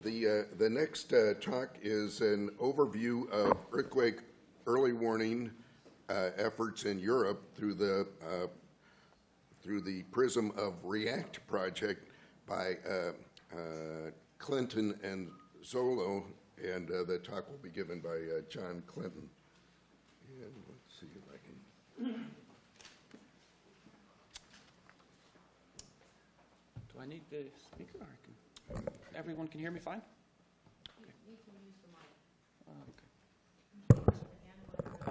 The next talk is an overview of earthquake early warning efforts in Europe through the Prism of REAKT project by Clinton and Zolo, and the talk will be given by John Clinton. And let's see if I can. Do I need the speaker, or everyone can hear me fine? Okay. You can use the mic.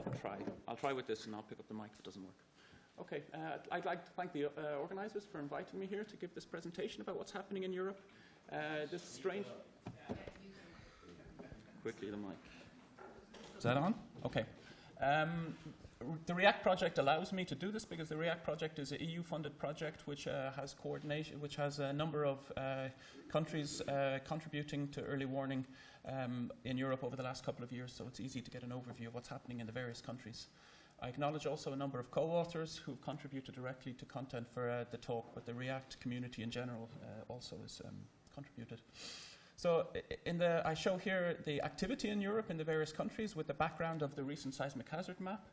Okay. I'll try with this, and I'll pick up the mic if it doesn't work. Okay. I'd like to thank the organizers for inviting me here to give this presentation about what's happening in Europe. This strange. Quickly, the mic. Is that on? Okay. The REAKT project allows me to do this because the REAKT project is an EU-funded project which has coordination, which has a number of countries contributing to early warning in Europe over the last couple of years, so it's easy to get an overview of what's happening in the various countries. I acknowledge also a number of co-authors who've contributed directly to content for the talk, but the REAKT community in general also has contributed. So I show here the activity in Europe in the various countries with the background of the recent seismic hazard map.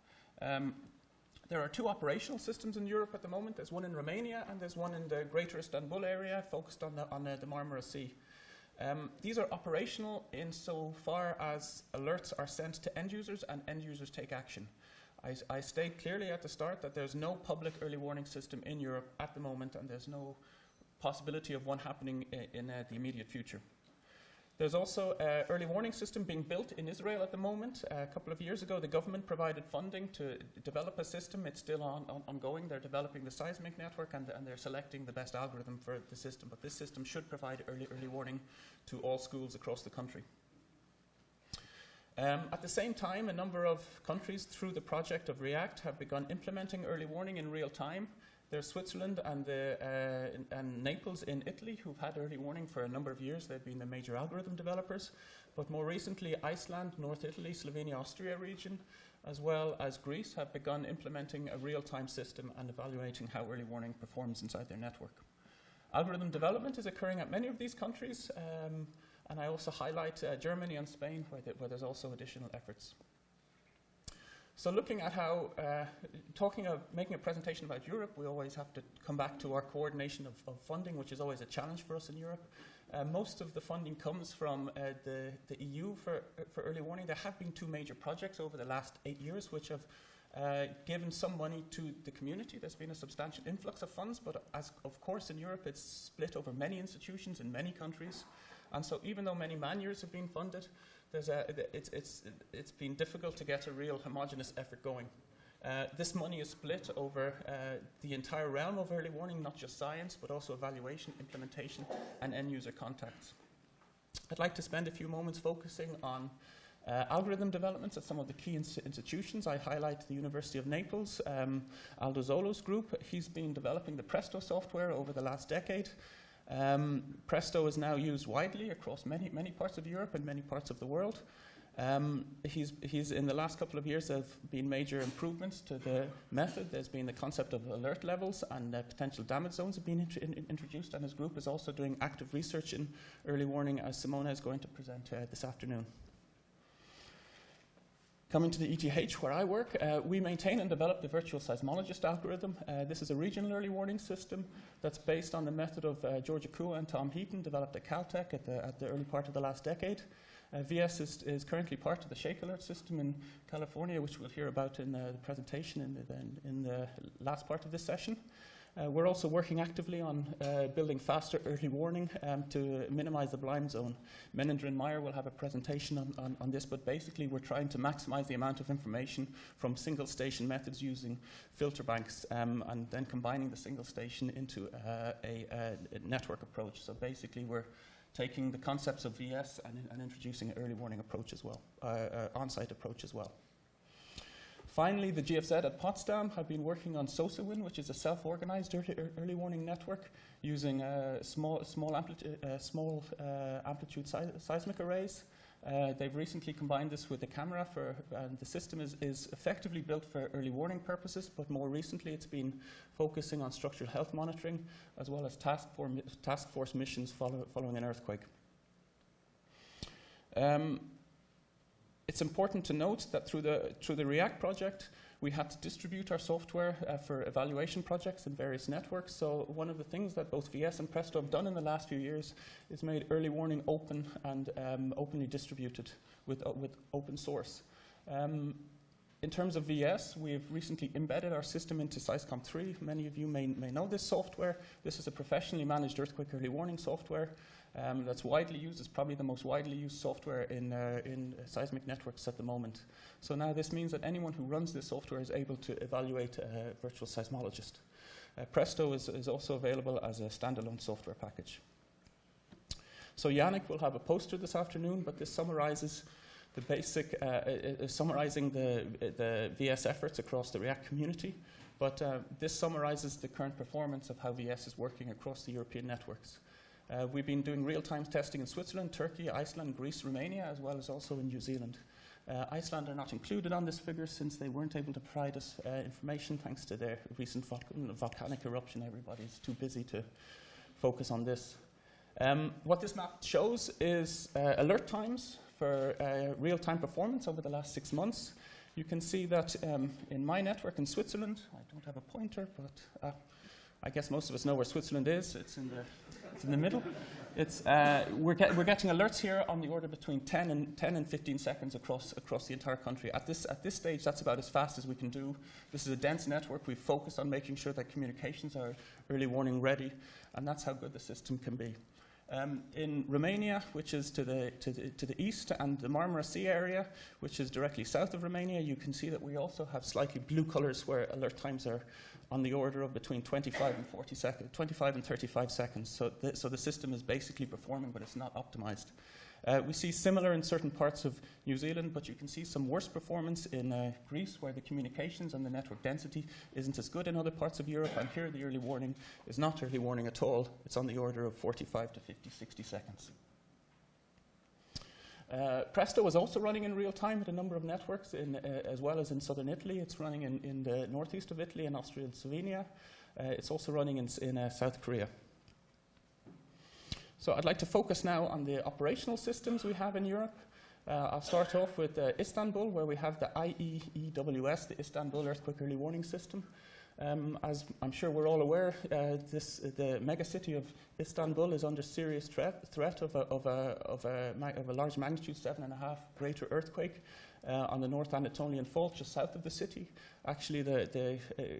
There are two operational systems in Europe at the moment. There's one in Romania and there's one in the Greater Istanbul area focused on the Marmara Sea. These are operational insofar as alerts are sent to end users and end users take action. I state clearly at the start that there's no public early warning system in Europe at the moment, and there's no possibility of one happening in the immediate future. There's also an early warning system being built in Israel at the moment. A couple of years ago, the government provided funding to develop a system. It's still ongoing. They're developing the seismic network, and they're selecting the best algorithm for the system. But this system should provide early warning to all schools across the country. At the same time, a number of countries through the project of REAKT have begun implementing early warning in real time. There's Switzerland and Naples in Italy, who've had early warning for a number of years. They've been the major algorithm developers. But more recently, Iceland, North Italy, Slovenia, Austria region, as well as Greece, have begun implementing a real-time system and evaluating how early warning performs inside their network. Algorithm development is occurring at many of these countries, and I also highlight Germany and Spain, where there's also additional efforts. So looking at how, making a presentation about Europe, we always have to come back to our coordination of funding, which is always a challenge for us in Europe. Most of the funding comes from the EU for early warning. There have been two major projects over the last 8 years, which have given some money to the community. There's been a substantial influx of funds, but as of course in Europe, it's split over many institutions in many countries. And so even though many man-years have been funded, it's been difficult to get a real homogeneous effort going. This money is split over the entire realm of early warning, not just science, but also evaluation, implementation, and end-user contacts. I'd like to spend a few moments focusing on algorithm developments at some of the key institutions. I highlight the University of Naples, Aldo Zolo's group. He's been developing the Presto software over the last decade. Presto is now used widely across many parts of Europe and many parts of the world. He's in the last couple of years there have been major improvements to the method. There's been the concept of alert levels, and potential damage zones have been introduced, and his group is also doing active research in early warning, as Simona is going to present this afternoon. Coming to the ETH, where I work, we maintain and develop the Virtual Seismologist algorithm. This is a regional early warning system that's based on the method of George Akua and Tom Heaton, developed at Caltech at the early part of the last decade. VS is currently part of the Shake Alert system in California, which we'll hear about in the presentation in the last part of this session. We're also working actively on building faster early warning to minimize the blind zone. Menendra and Meyer will have a presentation on this, but basically we're trying to maximize the amount of information from single station methods using filter banks and then combining the single station into a network approach. So basically we're taking the concepts of VS and introducing an early warning approach as well, on-site approach as well. Finally, the GFZ at Potsdam have been working on SOSAWIN, which is a self-organized early warning network using small amplitude seismic arrays. They've recently combined this with a camera and the system is effectively built for early warning purposes, but more recently it's been focusing on structural health monitoring as well as task force missions following an earthquake. It's important to note that through the REACT project, we had to distribute our software for evaluation projects in various networks. So one of the things that both VS and Presto have done in the last few years is made early warning open and openly distributed with open source. In terms of VS, we've recently embedded our system into SeisCom3. Many of you may know this software. This is a professionally managed earthquake early warning software that's widely used. It's probably the most widely used software in seismic networks at the moment. So now this means that anyone who runs this software is able to evaluate a Virtual Seismologist. Presto is also available as a standalone software package. So Yannick will have a poster this afternoon, but this summarizes the basic, summarizing the VS efforts across the REACT community. But this summarizes the current performance of how VS is working across the European networks. We've been doing real-time testing in Switzerland, Turkey, Iceland, Greece, Romania, as well as also in New Zealand. Iceland are not included on this figure since they weren't able to provide us information thanks to their recent volcanic eruption. Everybody's too busy to focus on this. What this map shows is alert times for real-time performance over the last 6 months. You can see that in my network in Switzerland, I don't have a pointer, but I guess most of us know where Switzerland is. It's in the middle. We're getting alerts here on the order between 10 and 15 seconds across the entire country. At this stage, that's about as fast as we can do. This is a dense network. We've focused on making sure that communications are early warning ready, and that's how good the system can be. In Romania, which is to the east, and the Marmara Sea area, which is directly south of Romania, you can see that we also have slightly blue colors where alert times are on the order of between 25 and 35 seconds. So the system is basically performing, but it's not optimized. We see similar in certain parts of New Zealand, but you can see some worse performance in Greece, where the communications and the network density isn't as good in other parts of Europe, and here the early warning is not early warning at all. It's on the order of 45 to 50, 60 seconds. Presto is also running in real time at a number of networks, as well as in southern Italy. It's running in the northeast of Italy, in Austria and Slovenia. It's also running in South Korea. So I'd like to focus now on the operational systems we have in Europe. I'll start off with Istanbul, where we have the IEEWS, the Istanbul Earthquake Early Warning System. As I'm sure we're all aware, the megacity of Istanbul is under serious threat of a large magnitude 7.5 greater earthquake on the North Anatolian Fault, just south of the city. Actually, the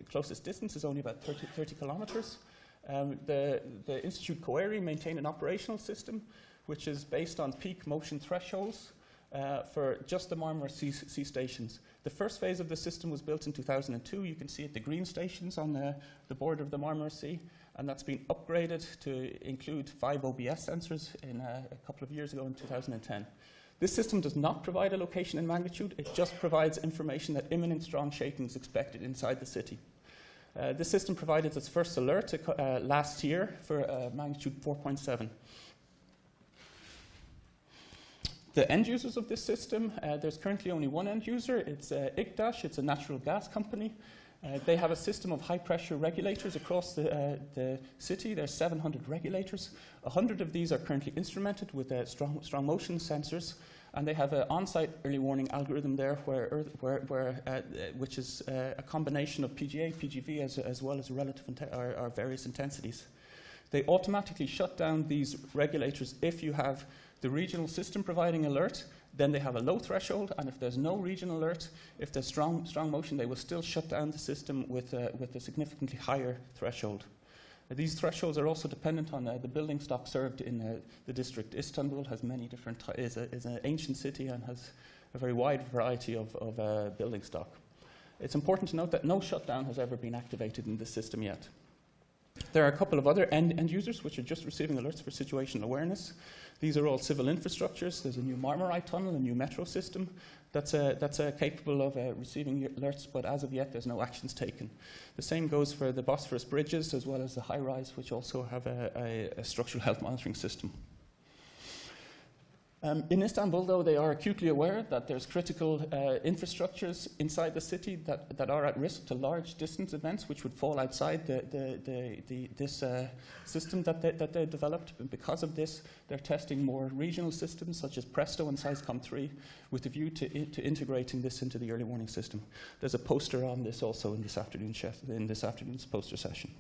closest distance is only about 30 kilometers. The Institute Coeri maintain an operational system which is based on peak motion thresholds for just the Marmara Sea stations. The first phase of the system was built in 2002. You can see it, the green stations on the border of the Marmara Sea, and that's been upgraded to include 5 OBS sensors in a couple of years ago in 2010. This system does not provide a location and magnitude. It just provides information that imminent strong shaking is expected inside the city. This system provided its first alert last year for magnitude 4.7. The end users of this system, there's currently only one end user. It's ETHZ. It's a natural gas company. They have a system of high-pressure regulators across the city. There's 700 regulators. 100 of these are currently instrumented with strong motion sensors, and they have an on-site early warning algorithm there, which is a combination of PGA, PGV, as well as relative or various intensities. They automatically shut down these regulators if you have the regional system providing alert. Then they have a low threshold, and if there's no regional alert, if there's strong motion, they will still shut down the system with a significantly higher threshold. These thresholds are also dependent on the building stock served in the district. Istanbul has many different, is an ancient city and has a very wide variety of building stock. It's important to note that no shutdown has ever been activated in this system yet. There are a couple of other end users which are just receiving alerts for situational awareness. These are all civil infrastructures. There's a new Marmaray tunnel, a new metro system that's capable of receiving alerts, but as of yet there's no actions taken. The same goes for the Bosphorus bridges as well as the high-rise, which also have a structural health monitoring system. In Istanbul, though, they are acutely aware that there's critical infrastructures inside the city that are at risk to large distance events, which would fall outside this system that they developed. And because of this, they're testing more regional systems, such as Presto and SEISMOLogist, with a view to integrating this into the early warning system. There's a poster on this also in this afternoon's poster session.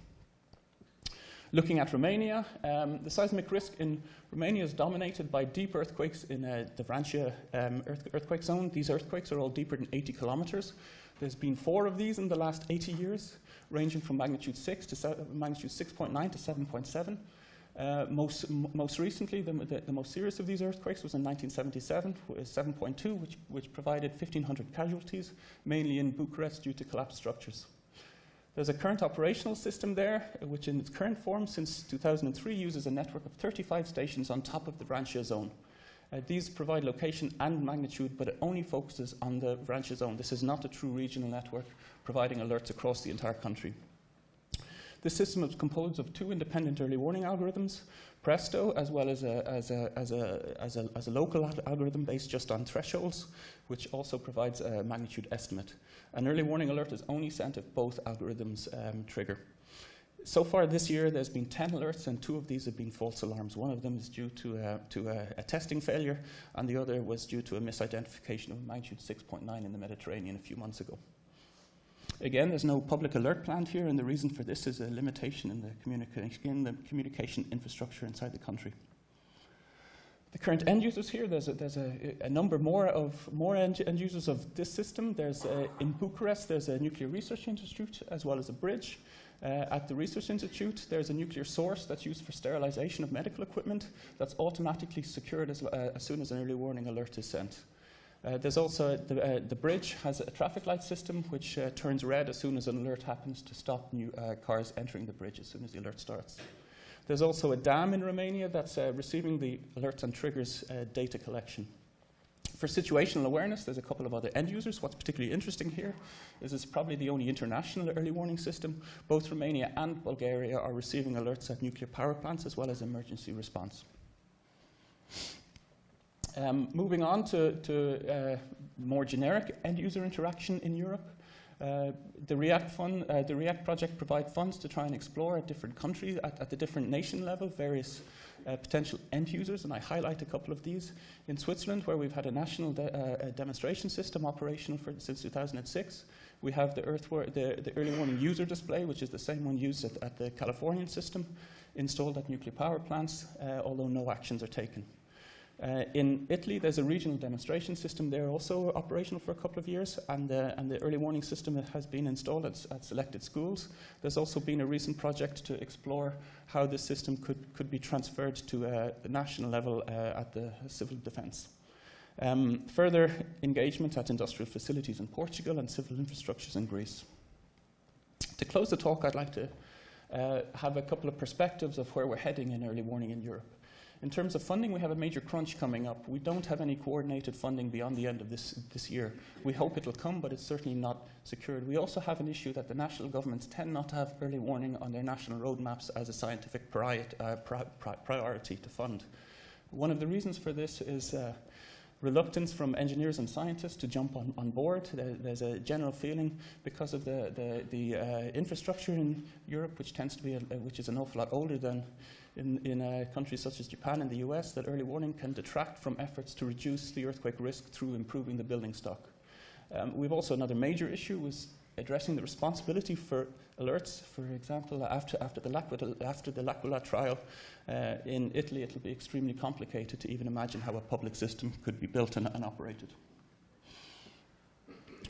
Looking at Romania, the seismic risk in Romania is dominated by deep earthquakes in the Vrancea earthquake zone. These earthquakes are all deeper than 80 kilometers. There's been 4 of these in the last 80 years, ranging from magnitude 6 to magnitude 6.9 to 7.7. Most recently, the most serious of these earthquakes was in 1977, 7.2, which provided 1,500 casualties, mainly in Bucharest due to collapsed structures. There's a current operational system there, which in its current form since 2003 uses a network of 35 stations on top of the Vrancea zone. These provide location and magnitude, but it only focuses on the Vrancea zone. This is not a true regional network providing alerts across the entire country. This system is composed of 2 independent early warning algorithms, Presto, as well as a local algorithm based just on thresholds, which also provides a magnitude estimate. An early warning alert is only sent if both algorithms trigger. So far this year, there's been 10 alerts, and 2 of these have been false alarms. One of them is due to a testing failure, and the other was due to a misidentification of magnitude 6.9 in the Mediterranean a few months ago. Again, there's no public alert planned here, and the reason for this is a limitation in the communication infrastructure inside the country. The current end users here, there's a number more end users of this system. There's in Bucharest, there's a nuclear research institute as well as a bridge. At the research institute, there's a nuclear source that's used for sterilization of medical equipment that's automatically secured as soon as an early warning alert is sent. There's also the bridge has a traffic light system which turns red as soon as an alert happens to stop new cars entering the bridge as soon as the alert starts. There's also a dam in Romania that's receiving the alerts and triggers data collection. For situational awareness, there's a couple of other end users. What's particularly interesting here is it's probably the only international early warning system. Both Romania and Bulgaria are receiving alerts at nuclear power plants as well as emergency response. Moving on to more generic end user interaction in Europe. The REACT project provides funds to try and explore at different countries, at the different nation level, various potential end users, and I highlight a couple of these. In Switzerland, where we've had a national demonstration system operational since 2006, we have the early warning user display, which is the same one used at the Californian system, installed at nuclear power plants, although no actions are taken. In Italy, there's a regional demonstration system there also operational for a couple of years, and the early warning system has been installed at selected schools. There's also been a recent project to explore how this system could be transferred to the national level at the civil defence. Further engagement at industrial facilities in Portugal and civil infrastructures in Greece. To close the talk, I'd like to have a couple of perspectives of where we're heading in early warning in Europe. In terms of funding, we have a major crunch coming up. We don't have any coordinated funding beyond the end of this year. We hope it will come, but it's certainly not secured. We also have an issue that the national governments tend not to have early warning on their national roadmaps as a scientific priority to fund. One of the reasons for this is reluctance from engineers and scientists to jump on board. There's a general feeling because of the infrastructure in Europe, which tends to be which is an awful lot older than in countries such as Japan and the US, that early warning can detract from efforts to reduce the earthquake risk through improving the building stock. We've also another major issue is addressing the responsibility for alerts. For example, after the L'Aquila trial in Italy, it'll be extremely complicated to even imagine how a public system could be built and operated.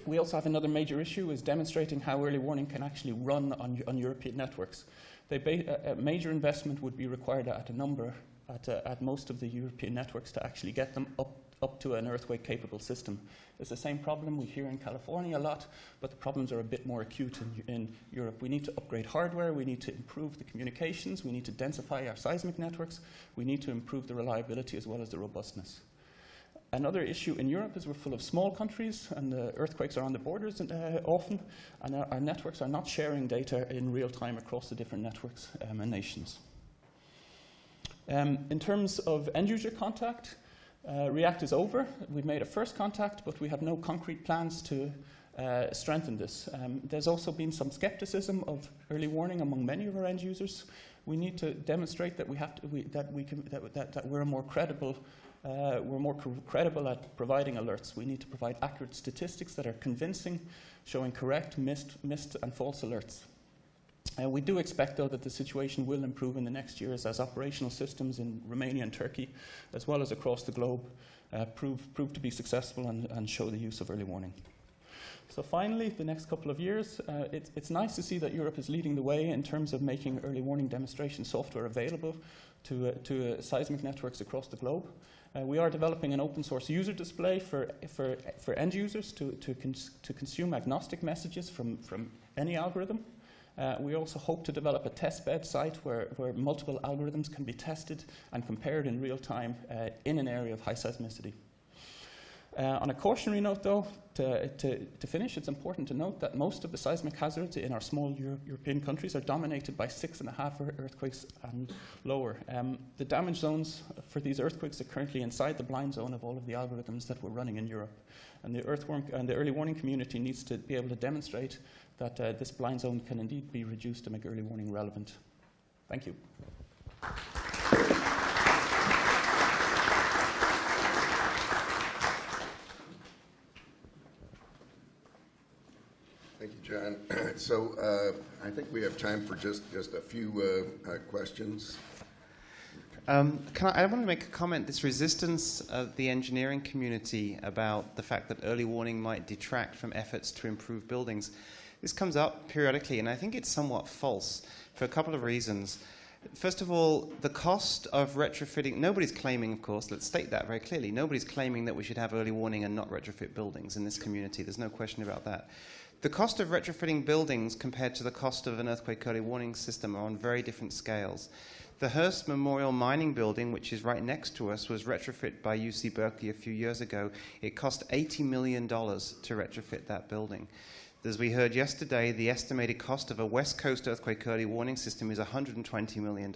We also have another major issue is demonstrating how early warning can actually run on European networks. A major investment would be required at most of the European networks to actually get them up to an earthquake-capable system. It's the same problem we hear in California a lot, but the problems are a bit more acute in Europe. We need to upgrade hardware, we need to improve the communications, we need to densify our seismic networks, we need to improve the reliability as well as the robustness. Another issue in Europe is we're full of small countries, and the earthquakes are on the borders often, and our networks are not sharing data in real time across the different networks and nations. In terms of end user contact, REACT is over. We've made a first contact, but we have no concrete plans to strengthen this. There's also been some skepticism of early warning among many of our end users. We need to demonstrate that we're more credible at providing alerts. We need to provide accurate statistics that are convincing, showing correct missed and false alerts. We do expect, though, that the situation will improve in the next years as operational systems in Romania and Turkey, as well as across the globe, prove to be successful and show the use of early warning. So finally, the next couple of years, it's nice to see that Europe is leading the way in terms of making early warning demonstration software available to seismic networks across the globe. We are developing an open source user display for end users to consume agnostic messages from any algorithm. We also hope to develop a testbed site where multiple algorithms can be tested and compared in real time in an area of high seismicity. On a cautionary note, though, to finish, it's important to note that most of the seismic hazards in our small European countries are dominated by 6.5 earthquakes and lower. The damage zones for these earthquakes are currently inside the blind zone of all of the algorithms that we're running in Europe. And the early warning community needs to be able to demonstrate that this blind zone can indeed be reduced to make early warning relevant. Thank you. Thank you, John. So I think we have time for just a few questions. I want to make a comment. This resistance of the engineering community about the fact that early warning might detract from efforts to improve buildings. This comes up periodically, and I think it's somewhat false for a couple of reasons. First of all, the cost of retrofitting, nobody's claiming, of course, let's state that very clearly, nobody's claiming that we should have early warning and not retrofit buildings in this community. There's no question about that. The cost of retrofitting buildings compared to the cost of an earthquake early warning system are on very different scales. The Hearst Memorial Mining Building, which is right next to us, was retrofit by UC Berkeley a few years ago. It cost $80 million to retrofit that building. As we heard yesterday, the estimated cost of a West Coast earthquake early warning system is $120 million.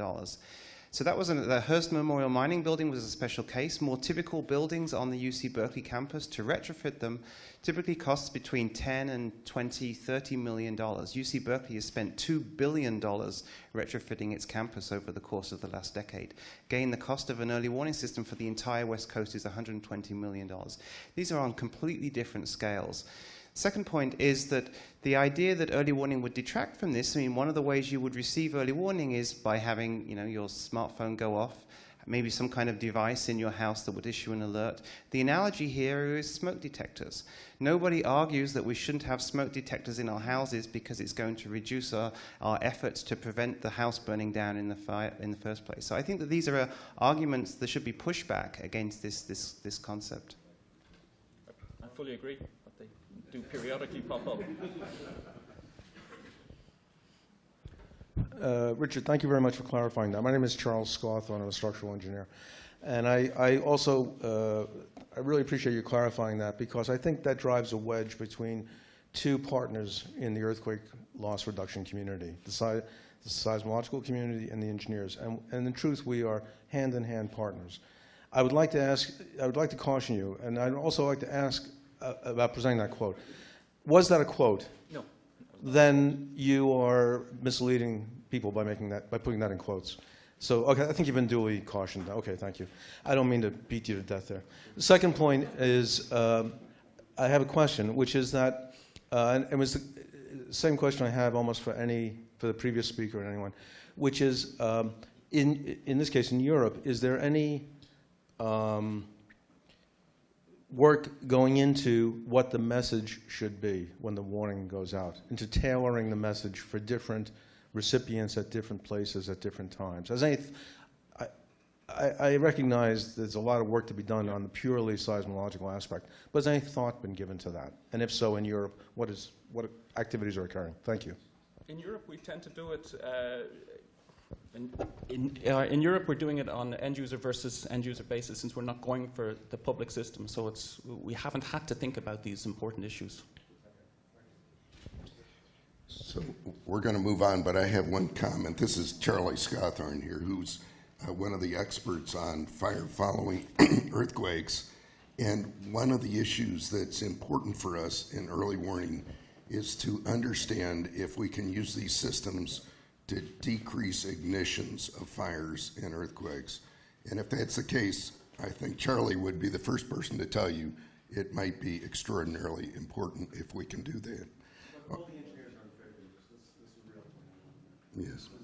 So that was the Hearst Memorial Mining Building was a special case. More typical buildings on the UC Berkeley campus, to retrofit them typically costs between $10 and $20, $30 million. UC Berkeley has spent $2 billion retrofitting its campus over the course of the last decade. Again, the cost of an early warning system for the entire West Coast is $120 million. These are on completely different scales. Second point is that the idea that early warning would detract from this, I mean, one of the ways you would receive early warning is by having, your smartphone go off, maybe some kind of device in your house that would issue an alert. The analogy here is smoke detectors. Nobody argues that we shouldn't have smoke detectors in our houses because it's going to reduce our efforts to prevent the house burning down in the first place. So I think that these are arguments that should be pushed back against this concept. I fully agree. Do periodically pop up. Richard, thank you very much for clarifying that. My name is Charles Scawthorne. I'm a structural engineer. And I also really appreciate you clarifying that, because I think that drives a wedge between two partners in the earthquake loss reduction community, the seismological community and the engineers. And in truth, we are hand-in-hand partners. I would like to caution you, and I'd also like to ask about presenting that quote. Was that a quote? No. Then you are misleading people by putting that in quotes. So, okay, I think you've been duly cautioned. Okay, thank you. I don't mean to beat you to death there. The second point is, I have a question, which is that, and it was the same question I have almost for the previous speaker and anyone, which is, in this case in Europe, is there any work going into what the message should be when the warning goes out, into tailoring the message for different recipients at different places at different times? I recognize there's a lot of work to be done on the purely seismological aspect, but has any thought been given to that? And if so, in Europe, what activities are occurring? Thank you. In Europe, we tend to do it. In Europe, we're doing it on end-user versus end-user basis, since we're not going for the public system. So we haven't had to think about these important issues. So we're going to move on, but I have one comment. This is Charlie Scawthorne here, who's one of the experts on fire following earthquakes. And one of the issues that's important for us in early warning is to understand if we can use these systems to decrease ignitions of fires and earthquakes. And if that's the case, I think Charlie would be the first person to tell you it might be extraordinarily important if we can do that. But all the engineers are in favor of this. This is real. Yes.